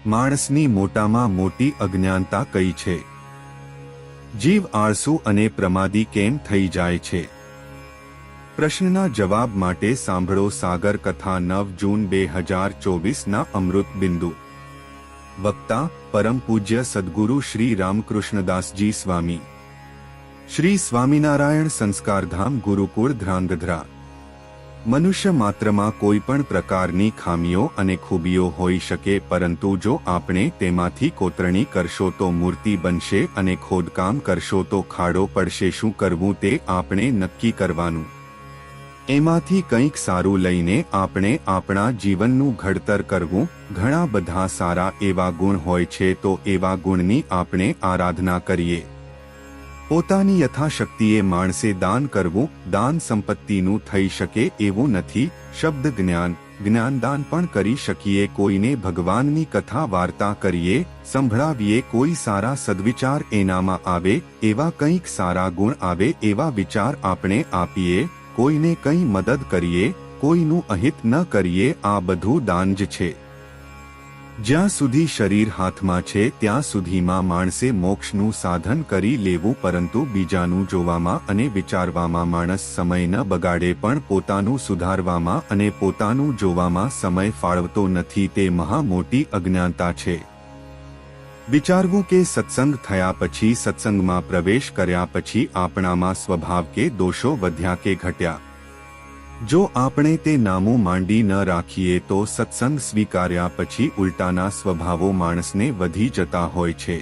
માણસની મોટામાં મોટી અજ્ઞાનતા કઈ છે? જીવ આળસુ અને પ્રમાદી કેમ થઈ જાય છે? પ્રશ્નના જવાબ માટે સાંભળો સાગર કથા 9 જૂન 2024 અમૃત બિંદુ। વક્તા પરમ પૂજ્ય સદગુરુ શ્રી રામકૃષ્ણદાસજી સ્વામી। શ્રી સ્વામિનારાયણ સંસ્કારધામ ગુરુકુળ ધ્રાંગધ્રા। મનુષ્ય માત્રમાં કોઈ પણ પ્રકારની ખામીઓ અને ખૂબીઓ હોઈ શકે, પરંતુ જો આપણે તેમાંથી કોતરણી કરશો તો મૂર્તિ બનશે અને ખોદકામ કરશો તો ખાડો પડશે। શું કરવું તે આપણે નક્કી કરવાનું। એમાંથી કંઈક સારું લઈને આપણે આપણા જીવનનું ઘડતર કરવું। ઘણા બધા સારા એવા ગુણ હોય છે તો એવા ગુણની આપણે આરાધના કરીએ। પોતાની યથાશક્તિએ માણસે દાન કરવું। દાન સંપત્તિનું થઈ શકે એવું નથી। શબ્દ જ્ઞાનદાન પણ કરી શકીએ। કોઈને ભગવાનની કથા વાર્તા કરીએ, સંભળાવીએ, કોઈ સારા સદવિચાર એનામાં આવે, એવા કંઈક સારા ગુણ આવે એવા વિચાર આપણે આપીએ। કોઈને કંઈ મદદ કરીએ, કોઈનું અહિત ન કરીએ, આ બધું દાન જ છે। જ્યાં સુધી શરીર હાથમાં છે ત્યાં સુધીમાં માણસે મોક્ષનું સાધન કરી લેવું, પરંતુ બીજાનું જોવામાં અને વિચારવામાં માણસ સમય ન બગાડે પણ પોતાનું સુધારવામાં અને પોતાનું જોવામાં સમય ફાળવતો નથી, તે મહા મોટી અજ્ઞાનતા છે। વિચારવું કે સત્સંગ થયા પછી, સત્સંગમાં પ્રવેશ કર્યા પછી આપણામાં સ્વભાવ કે દોષો વધ્યા કે ઘટ્યા? જો આપણે તે નામું માંડી ન રાખીએ તો સત્સંગ સ્વીકાર્યા પછી ઉલટાના સ્વભાવો માણસને વધી જતા હોય છે।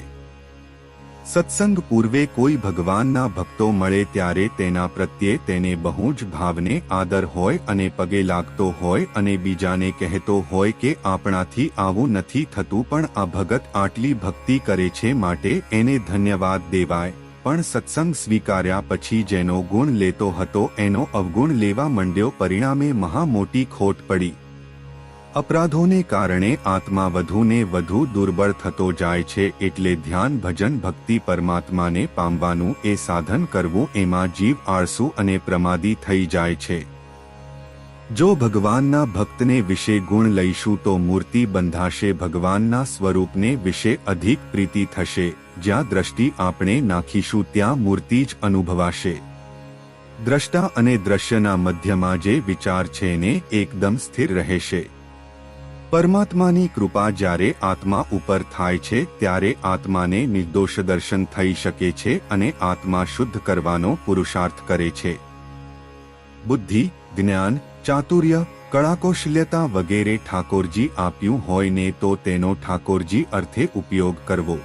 સત્સંગ પૂર્વે કોઈ ભગવાનના ભક્તો મળે ત્યારે તેના પ્રત્યે તેને બહુ જ ભાવને આદર હોય અને પગે લાગતો હોય અને બીજાને કહેતો હોય કે આપણાથી આવું નથી થતું, પણ આ ભગત આટલી ભક્તિ કરે છે માટે એને ધન્યવાદ દેવાય। પણ સત્સંગ સ્વીકાર્યા પછી જેનો ગુણ લેતો હતો એનો અવગુણ લેવા માંડ્યો, પરિણામે મહા મોટી ખોટ પડી। અપરાધોને કારણે આત્મા વધુને વધુ દુર્બળ થતો જાય છે। એટલે ધ્યાન, ભજન, ભક્તિ, પરમાત્માને પામવાનું એ સાધન કરવું, એમાં જીવ આળસુ અને પ્રમાદી થઈ જાય છે। જો ભગવાનના ભક્તને વિશે ગુણ લઈશું તો મૂર્તિ બંધાશે, ભગવાનના સ્વરૂપને વિશે અધિક પ્રીતિ થશે। જ્યાં દ્રષ્ટિ આપણે નાખીશું ત્યાં મૂર્તિ જ અનુભવાશે। દ્રષ્ટા અને દ્રશ્યના મધ્યમાં જે વિચાર છે ને એકદમ સ્થિર રહેશે। પરમાત્માની કૃપા જ્યારે આત્મા ઉપર થાય છે ત્યારે આત્માને નિર્દોષ દર્શન થઈ શકે છે અને આત્મા શુદ્ધ કરવાનો પુરુષાર્થ કરે છે। બુદ્ધિ, જ્ઞાન, ચાતુર્ય, કળાકૌશલ્યતા વગેરે ઠાકોરજી આપ્યું હોય ને તો તેનો ઠાકોરજી અર્થે ઉપયોગ કરવો।